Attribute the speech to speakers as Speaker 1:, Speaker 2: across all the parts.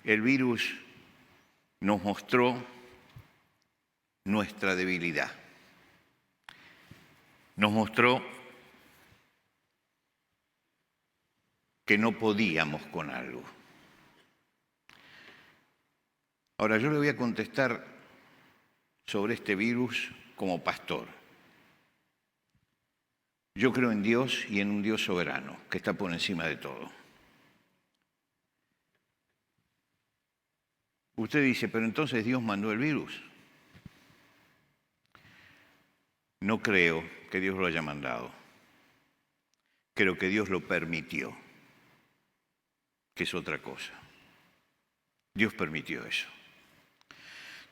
Speaker 1: el virus nos mostró nuestra debilidad. Nos mostró que no podíamos con algo. Ahora, yo le voy a contestar sobre este virus como pastor. Yo creo en Dios y en un Dios soberano, que está por encima de todo. Usted dice, pero entonces Dios mandó el virus. No creo que Dios lo haya mandado. Creo que Dios lo permitió, que es otra cosa. Dios permitió eso.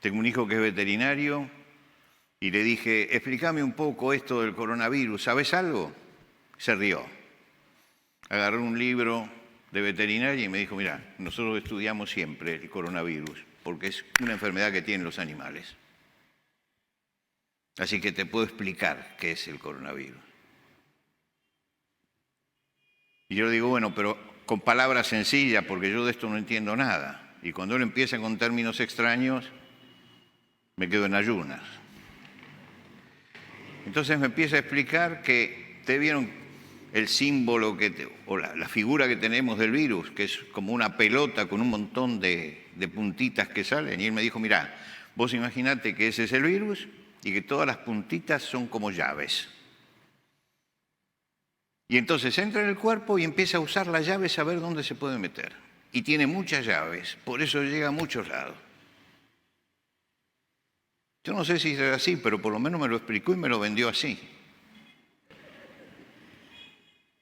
Speaker 1: Tengo un hijo que es veterinario y le dije, explícame un poco esto del coronavirus, ¿sabes algo? Se rió. Agarró un libro de veterinaria y me dijo, mira, nosotros estudiamos siempre el coronavirus porque es una enfermedad que tienen los animales. Así que te puedo explicar qué es el coronavirus. Y yo le digo, bueno, pero con palabras sencillas, porque yo de esto no entiendo nada. Y cuando él empieza con términos extraños, me quedo en ayunas. Entonces me empieza a explicar que, ¿ustedes vieron el símbolo o la figura que tenemos del virus, que es como una pelota con un montón de puntitas que salen? Y él me dijo, mirá, vos imaginate que ese es el virus y que todas las puntitas son como llaves. Y entonces entra en el cuerpo y empieza a usar las llaves a ver dónde se puede meter. Y tiene muchas llaves, por eso llega a muchos lados. Yo no sé si es así, pero por lo menos me lo explicó y me lo vendió así.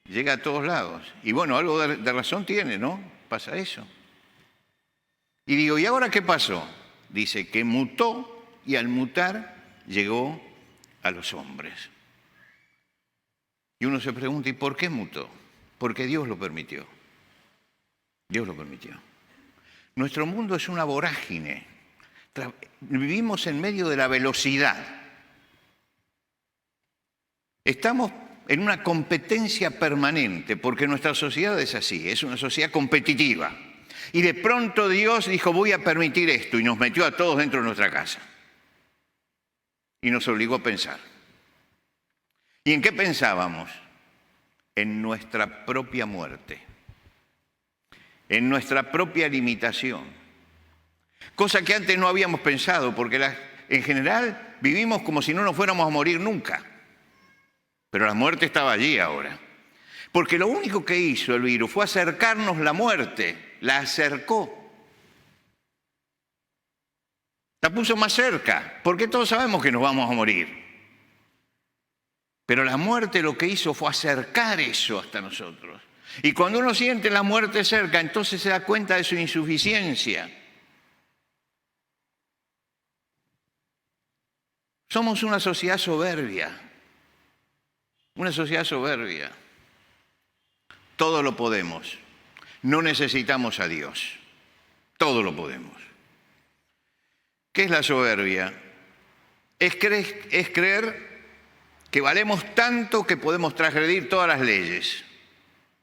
Speaker 1: Llega a todos lados. Y bueno, algo de razón tiene, ¿no? Pasa eso. Y digo, ¿y ahora qué pasó? Dice que mutó y al mutar llegó a los hombres. Y uno se pregunta, ¿y por qué mutó? Porque Dios lo permitió. Dios lo permitió. Nuestro mundo es una vorágine. Vivimos en medio de la velocidad. Estamos en una competencia permanente, porque nuestra sociedad es así, es una sociedad competitiva. Y de pronto Dios dijo, voy a permitir esto, y nos metió a todos dentro de nuestra casa. Y nos obligó a pensar. ¿Y en qué pensábamos? En nuestra propia muerte, en nuestra propia limitación. Cosa que antes no habíamos pensado, porque en general vivimos como si no nos fuéramos a morir nunca. Pero la muerte estaba allí ahora. Porque lo único que hizo el virus fue acercarnos la muerte, la acercó. La puso más cerca, porque todos sabemos que nos vamos a morir. Pero la muerte lo que hizo fue acercar eso hasta nosotros. Y cuando uno siente la muerte cerca, entonces se da cuenta de su insuficiencia. Somos una sociedad soberbia. Una sociedad soberbia. Todo lo podemos. No necesitamos a Dios. Todo lo podemos. ¿Qué es la soberbia? Es creer que valemos tanto que podemos transgredir todas las leyes.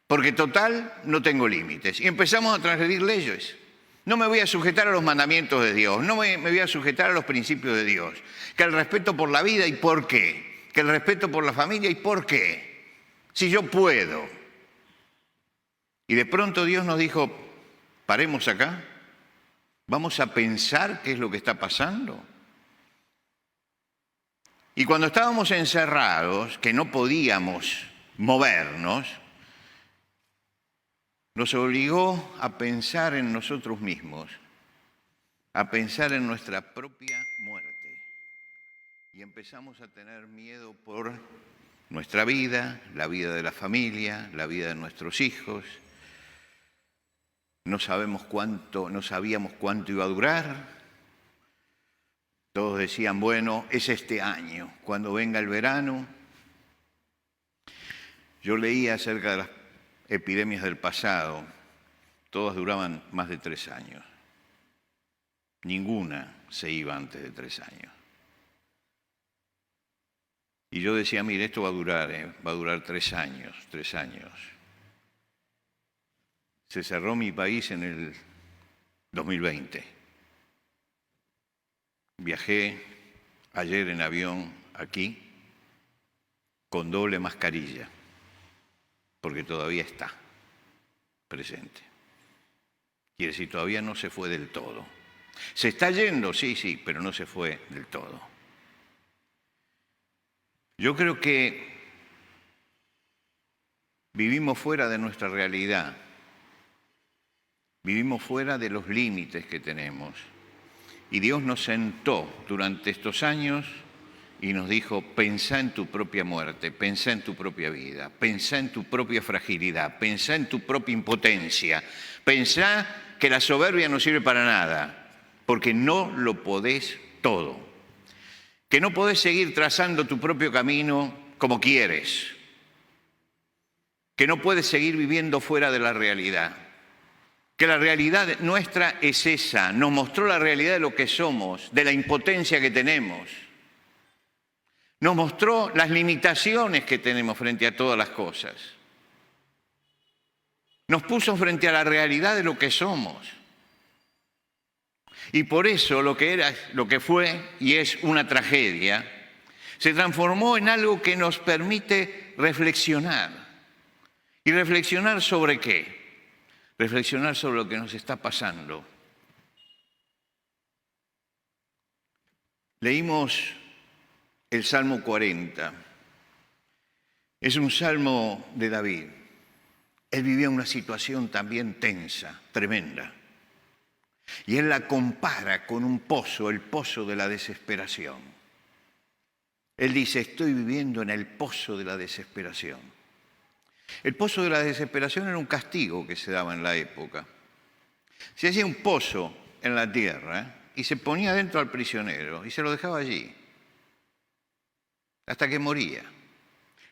Speaker 1: Porque total, no tengo límites. Y empezamos a transgredir leyes. No me voy a sujetar a los mandamientos de Dios. No me voy a sujetar a los principios de Dios. Que el respeto por la vida, ¿y por qué? Que el respeto por la familia, ¿y por qué? Si yo puedo. Y de pronto Dios nos dijo, paremos acá. Vamos a pensar qué es lo que está pasando. Y cuando estábamos encerrados, que no podíamos movernos, nos obligó a pensar en nosotros mismos, a pensar en nuestra propia muerte. Y empezamos a tener miedo por nuestra vida, la vida de la familia, la vida de nuestros hijos. No sabíamos cuánto iba a durar. Todos decían, bueno, es este año, cuando venga el verano. Yo leía acerca de las epidemias del pasado, todas duraban más de 3 años. Ninguna se iba antes de 3 años. Y yo decía, mire, esto va a durar 3 años, 3 años. Se cerró mi país en el 2020. Viajé ayer en avión aquí con doble mascarilla, porque todavía está presente. Quiere decir, todavía no se fue del todo. ¿Se está yendo? Sí, pero no se fue del todo. Yo creo que vivimos fuera de nuestra realidad. Vivimos fuera de los límites que tenemos. Y Dios nos sentó durante estos años y nos dijo, pensá en tu propia muerte, pensá en tu propia vida, pensá en tu propia fragilidad, pensá en tu propia impotencia, pensá que la soberbia no sirve para nada, porque no lo podés todo, que no podés seguir trazando tu propio camino como quieres, que no puedes seguir viviendo fuera de la realidad, que la realidad nuestra es esa, nos mostró la realidad de lo que somos, de la impotencia que tenemos. Nos mostró las limitaciones que tenemos frente a todas las cosas. Nos puso frente a la realidad de lo que somos. Y por eso lo que fue y es una tragedia, se transformó en algo que nos permite reflexionar. ¿Y reflexionar sobre qué? Reflexionar sobre lo que nos está pasando. Leímos el Salmo 40. Es un salmo de David. Él vivía una situación también tensa, tremenda. Y él la compara con un pozo, el pozo de la desesperación. Él dice, estoy viviendo en el pozo de la desesperación. El pozo de la desesperación era un castigo que se daba en la época. Se hacía un pozo en la tierra y se ponía dentro al prisionero y se lo dejaba allí hasta que moría.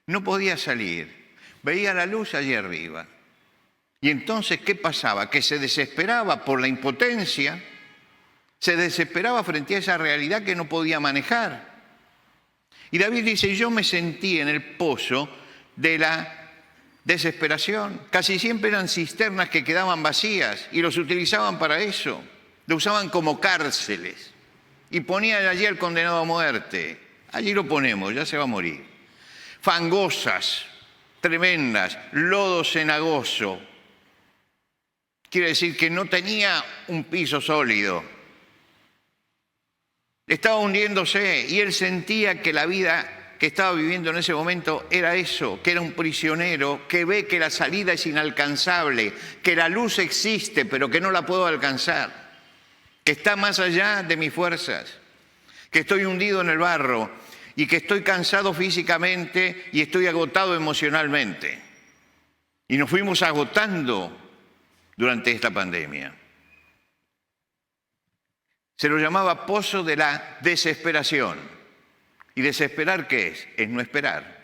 Speaker 1: No podía salir, veía la luz allí arriba. Y entonces, ¿qué pasaba? Que se desesperaba por la impotencia, se desesperaba frente a esa realidad que no podía manejar. Y David dice, yo me sentí en el pozo de la desesperación. Casi siempre eran cisternas que quedaban vacías y los utilizaban para eso. Lo usaban como cárceles y ponían allí al condenado a muerte. Allí lo ponemos, ya se va a morir. Fangosas, tremendas, lodo cenagoso. Quiere decir que no tenía un piso sólido. Estaba hundiéndose y él sentía que la vida que estaba viviendo en ese momento era eso, que era un prisionero, que ve que la salida es inalcanzable, que la luz existe pero que no la puedo alcanzar, que está más allá de mis fuerzas, que estoy hundido en el barro y que estoy cansado físicamente y estoy agotado emocionalmente. Y nos fuimos agotando durante esta pandemia. Se lo llamaba pozo de la desesperación. ¿Y desesperar qué es? Es no esperar.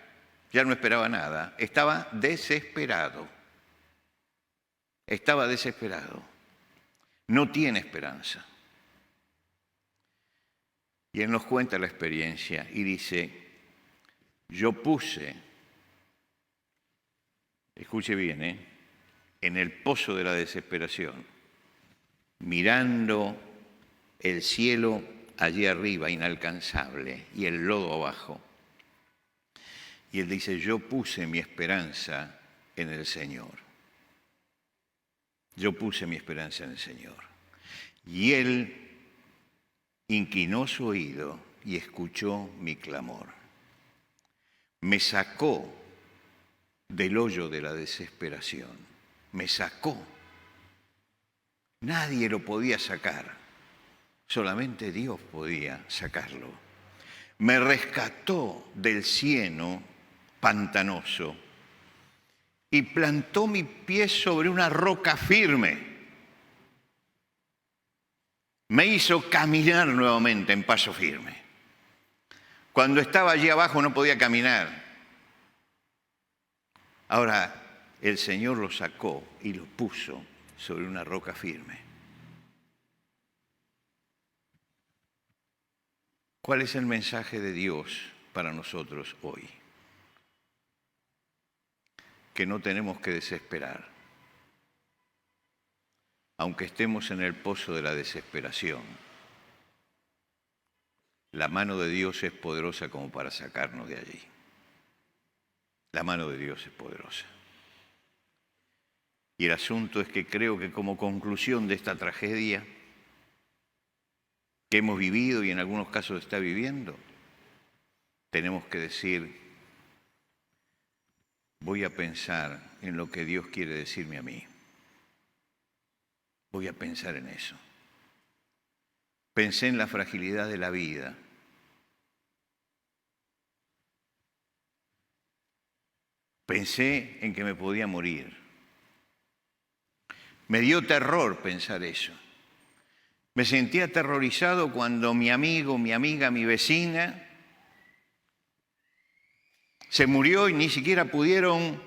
Speaker 1: Ya no esperaba nada. Estaba desesperado. Estaba desesperado. No tiene esperanza. Y él nos cuenta la experiencia y dice, yo puse, escuche bien, en el pozo de la desesperación, mirando el cielo allí arriba, inalcanzable, y el lodo abajo. Y él dice, yo puse mi esperanza en el Señor. Yo puse mi esperanza en el Señor. Y él inclinó su oído y escuchó mi clamor. Me sacó del hoyo de la desesperación. Me sacó. Nadie lo podía sacar. Solamente Dios podía sacarlo. Me rescató del cieno pantanoso y plantó mi pie sobre una roca firme. Me hizo caminar nuevamente en paso firme. Cuando estaba allí abajo no podía caminar. Ahora el Señor lo sacó y lo puso sobre una roca firme. ¿Cuál es el mensaje de Dios para nosotros hoy? Que no tenemos que desesperar. aunque estemos en el pozo de la desesperación, la mano de Dios es poderosa como para sacarnos de allí. La mano de Dios es poderosa. Y el asunto es que creo que como conclusión de esta tragedia que hemos vivido y en algunos casos está viviendo, tenemos que decir, voy a pensar en lo que Dios quiere decirme a mí. Voy a pensar en eso. Pensé en la fragilidad de la vida. Pensé en que me podía morir. Me dio terror pensar eso. Me sentí aterrorizado cuando mi amigo, mi amiga, mi vecina se murió y ni siquiera pudieron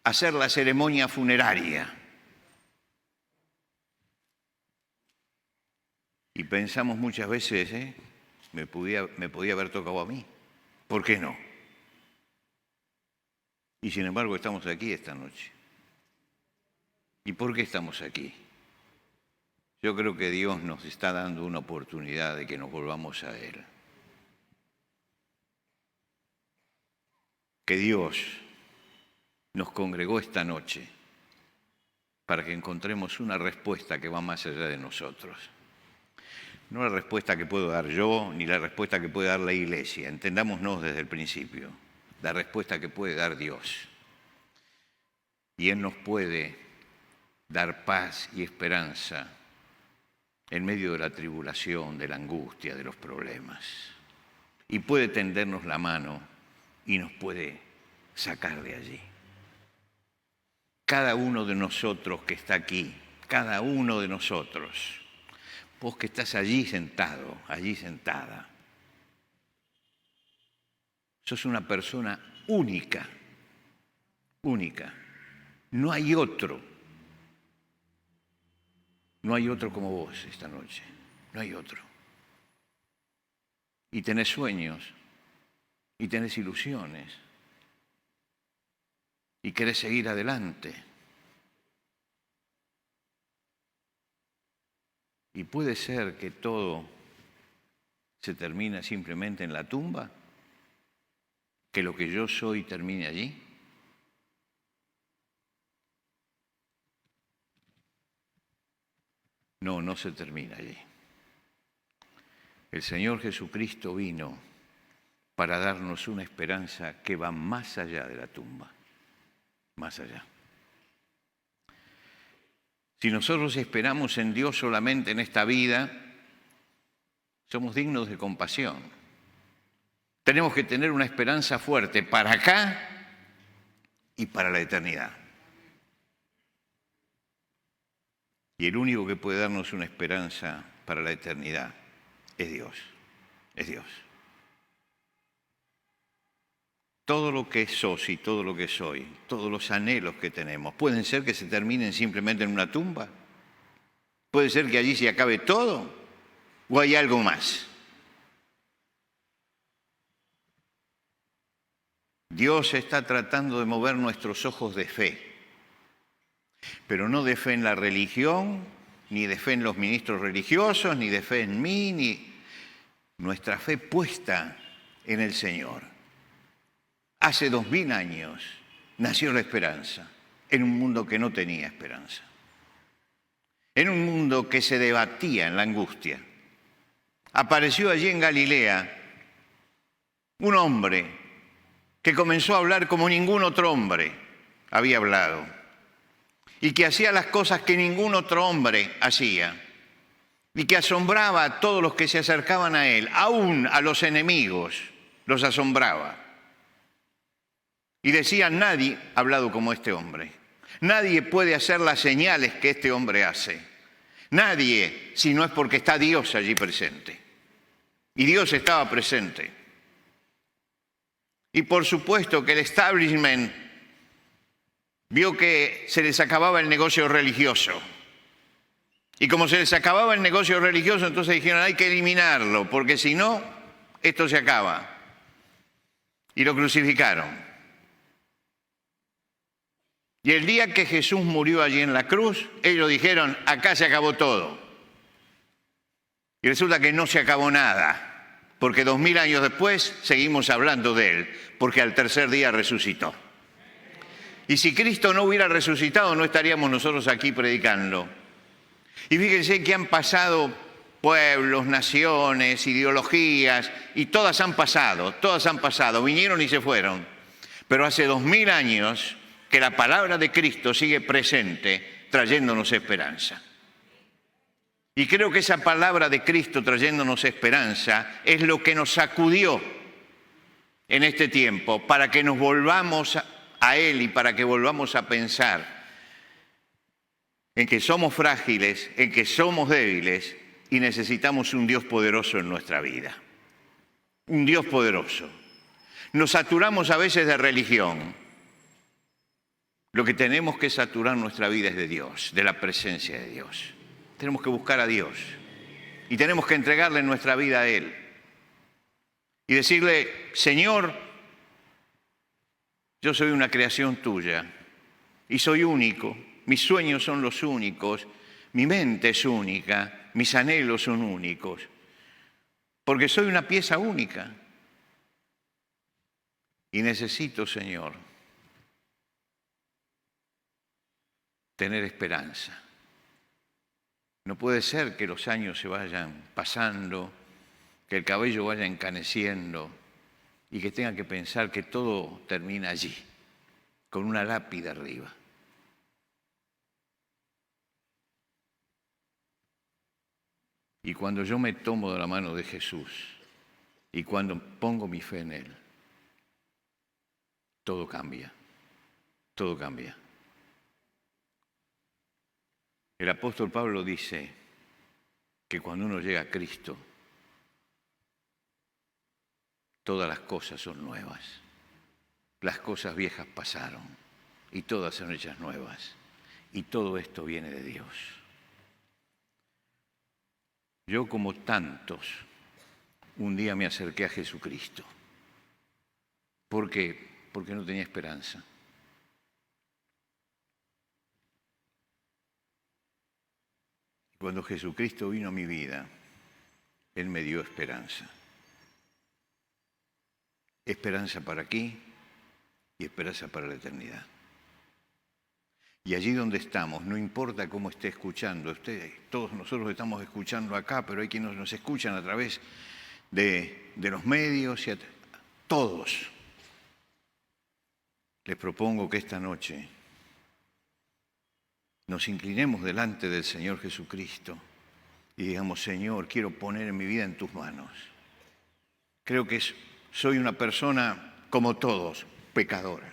Speaker 1: hacer la ceremonia funeraria. Y pensamos muchas veces, me podía haber tocado a mí. ¿Por qué no? Y sin embargo estamos aquí esta noche. ¿Y por qué estamos aquí? Yo creo que Dios nos está dando una oportunidad de que nos volvamos a Él. Que Dios nos congregó esta noche para que encontremos una respuesta que va más allá de nosotros. No la respuesta que puedo dar yo, ni la respuesta que puede dar la Iglesia. Entendámonos desde el principio. La respuesta que puede dar Dios. Y Él nos puede dar paz y esperanza en medio de la tribulación, de la angustia, de los problemas. Y puede tendernos la mano y nos puede sacar de allí. Cada uno de nosotros que está aquí, cada uno de nosotros, vos que estás allí sentado, allí sentada, sos una persona única, única. No hay otro. No hay otro como vos esta noche. No hay otro. Y tenés sueños, y tenés ilusiones, y querés seguir adelante. Y puede ser que todo se termine simplemente en la tumba, que lo que yo soy termine allí. No, no se termina allí. El Señor Jesucristo vino para darnos una esperanza que va más allá de la tumba, más allá. Si nosotros esperamos en Dios solamente en esta vida, somos dignos de compasión. Tenemos que tener una esperanza fuerte para acá y para la eternidad. Y el único que puede darnos una esperanza para la eternidad es Dios, es Dios. Todo lo que sos y todo lo que soy, todos los anhelos que tenemos, ¿pueden ser que se terminen simplemente en una tumba? ¿Puede ser que allí se acabe todo? ¿O hay algo más? Dios está tratando de mover nuestros ojos de fe, pero no de fe en la religión, ni de fe en los ministros religiosos, ni de fe en mí, ni nuestra fe puesta en el Señor. Hace 2000 años nació la esperanza en un mundo que no tenía esperanza, en un mundo que se debatía en la angustia. Apareció allí en Galilea un hombre que comenzó a hablar como ningún otro hombre había hablado y que hacía las cosas que ningún otro hombre hacía y que asombraba a todos los que se acercaban a él, aún a los enemigos los asombraba. Y decían, nadie ha hablado como este hombre. Nadie puede hacer las señales que este hombre hace. Nadie, si no es porque está Dios allí presente. Y Dios estaba presente. Y por supuesto que el establishment vio que se les acababa el negocio religioso. Y como se les acababa el negocio religioso, entonces dijeron, hay que eliminarlo, porque si no, esto se acaba. Y lo crucificaron. Y el día que Jesús murió allí en la cruz, ellos dijeron, acá se acabó todo. Y resulta que no se acabó nada, porque 2000 años después seguimos hablando de Él, porque al tercer día resucitó. Y si Cristo no hubiera resucitado, no estaríamos nosotros aquí predicando. Y fíjense que han pasado pueblos, naciones, ideologías, y todas han pasado, vinieron y se fueron. Pero hace 2000 años que la palabra de Cristo sigue presente, trayéndonos esperanza. Y creo que esa palabra de Cristo trayéndonos esperanza es lo que nos sacudió en este tiempo, para que nos volvamos a Él y para que volvamos a pensar en que somos frágiles, en que somos débiles y necesitamos un Dios poderoso en nuestra vida. Un Dios poderoso. Nos saturamos a veces de religión. Lo que tenemos que saturar nuestra vida es de Dios, de la presencia de Dios. Tenemos que buscar a Dios y tenemos que entregarle nuestra vida a Él y decirle, Señor, yo soy una creación tuya y soy único, mis sueños son los únicos, mi mente es única, mis anhelos son únicos, porque soy una pieza única y necesito, Señor, tener esperanza. No puede ser que los años se vayan pasando, que el cabello vaya encaneciendo y que tenga que pensar que todo termina allí, con una lápida arriba. Y cuando yo me tomo de la mano de Jesús y cuando pongo mi fe en Él, todo cambia, todo cambia. El apóstol Pablo dice que cuando uno llega a Cristo, todas las cosas son nuevas. Las cosas viejas pasaron y todas son hechas nuevas. Y todo esto viene de Dios. Yo, como tantos, un día me acerqué a Jesucristo. ¿Por qué? Porque no tenía esperanza. Cuando Jesucristo vino a mi vida, Él me dio esperanza. Esperanza para aquí y esperanza para la eternidad. Y allí donde estamos, no importa cómo esté escuchando, todos nosotros estamos escuchando acá, pero hay quienes nos escuchan a través de los medios, y todos. Les propongo que esta noche nos inclinemos delante del Señor Jesucristo y digamos, Señor, quiero poner mi vida en tus manos. Creo que soy una persona como todos, pecadora,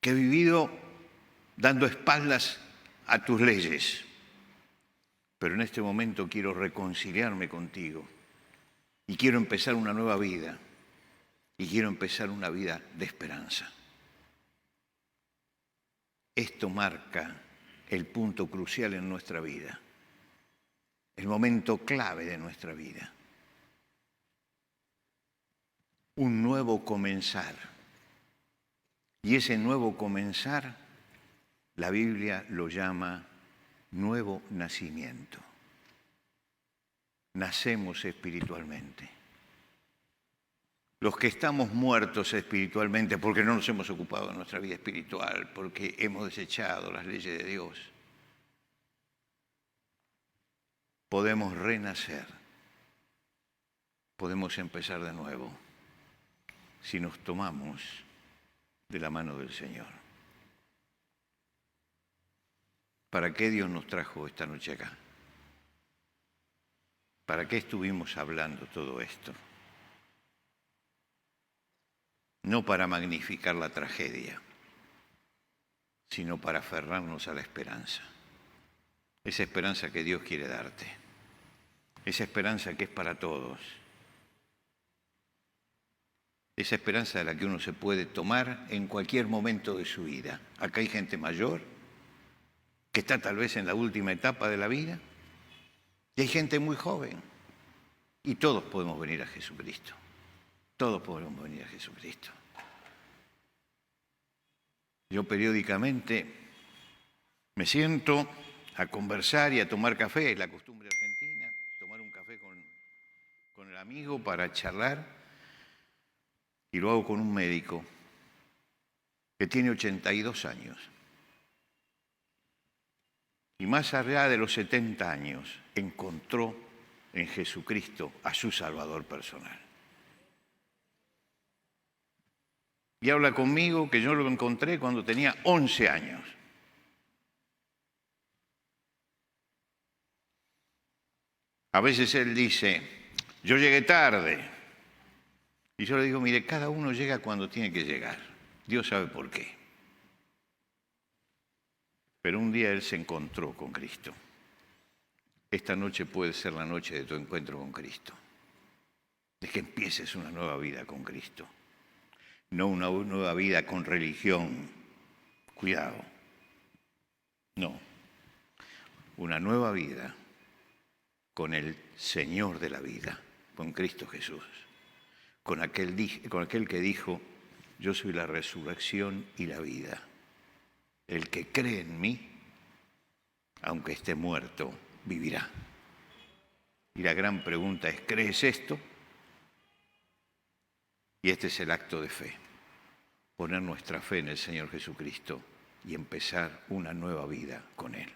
Speaker 1: que he vivido dando espaldas a tus leyes, pero en este momento quiero reconciliarme contigo y quiero empezar una nueva vida y quiero empezar una vida de esperanza. Esto marca el punto crucial en nuestra vida, el momento clave de nuestra vida. Un nuevo comenzar. Y ese nuevo comenzar, la Biblia lo llama nuevo nacimiento. Nacemos espiritualmente. Los que estamos muertos espiritualmente porque no nos hemos ocupado de nuestra vida espiritual, porque hemos desechado las leyes de Dios, podemos renacer, podemos empezar de nuevo si nos tomamos de la mano del Señor. ¿Para qué Dios nos trajo esta noche acá? ¿Para qué estuvimos hablando todo esto? No para magnificar la tragedia, sino para aferrarnos a la esperanza. Esa esperanza que Dios quiere darte. Esa esperanza que es para todos. Esa esperanza de la que uno se puede tomar en cualquier momento de su vida. Acá hay gente mayor que está tal vez en la última etapa de la vida y hay gente muy joven y todos podemos venir a Jesucristo. Todos podemos venir a Jesucristo. Yo periódicamente me siento a conversar y a tomar café, es la costumbre argentina, tomar un café con el amigo para charlar, y lo hago con un médico que tiene 82 años. Y más allá de los 70 años, encontró en Jesucristo a su Salvador personal. Y habla conmigo que yo lo encontré cuando tenía 11 años. A veces él dice, yo llegué tarde. Y yo le digo, mire, cada uno llega cuando tiene que llegar. Dios sabe por qué. Pero un día él se encontró con Cristo. Esta noche puede ser la noche de tu encuentro con Cristo. De que empieces una nueva vida con Cristo. No una nueva vida con religión. Cuidado. No. Una nueva vida con el Señor de la vida, con Cristo Jesús. Con aquel que dijo, yo soy la resurrección y la vida. El que cree en mí, aunque esté muerto, vivirá. Y la gran pregunta es, ¿crees esto? Y este es el acto de fe. Poner nuestra fe en el Señor Jesucristo y empezar una nueva vida con Él.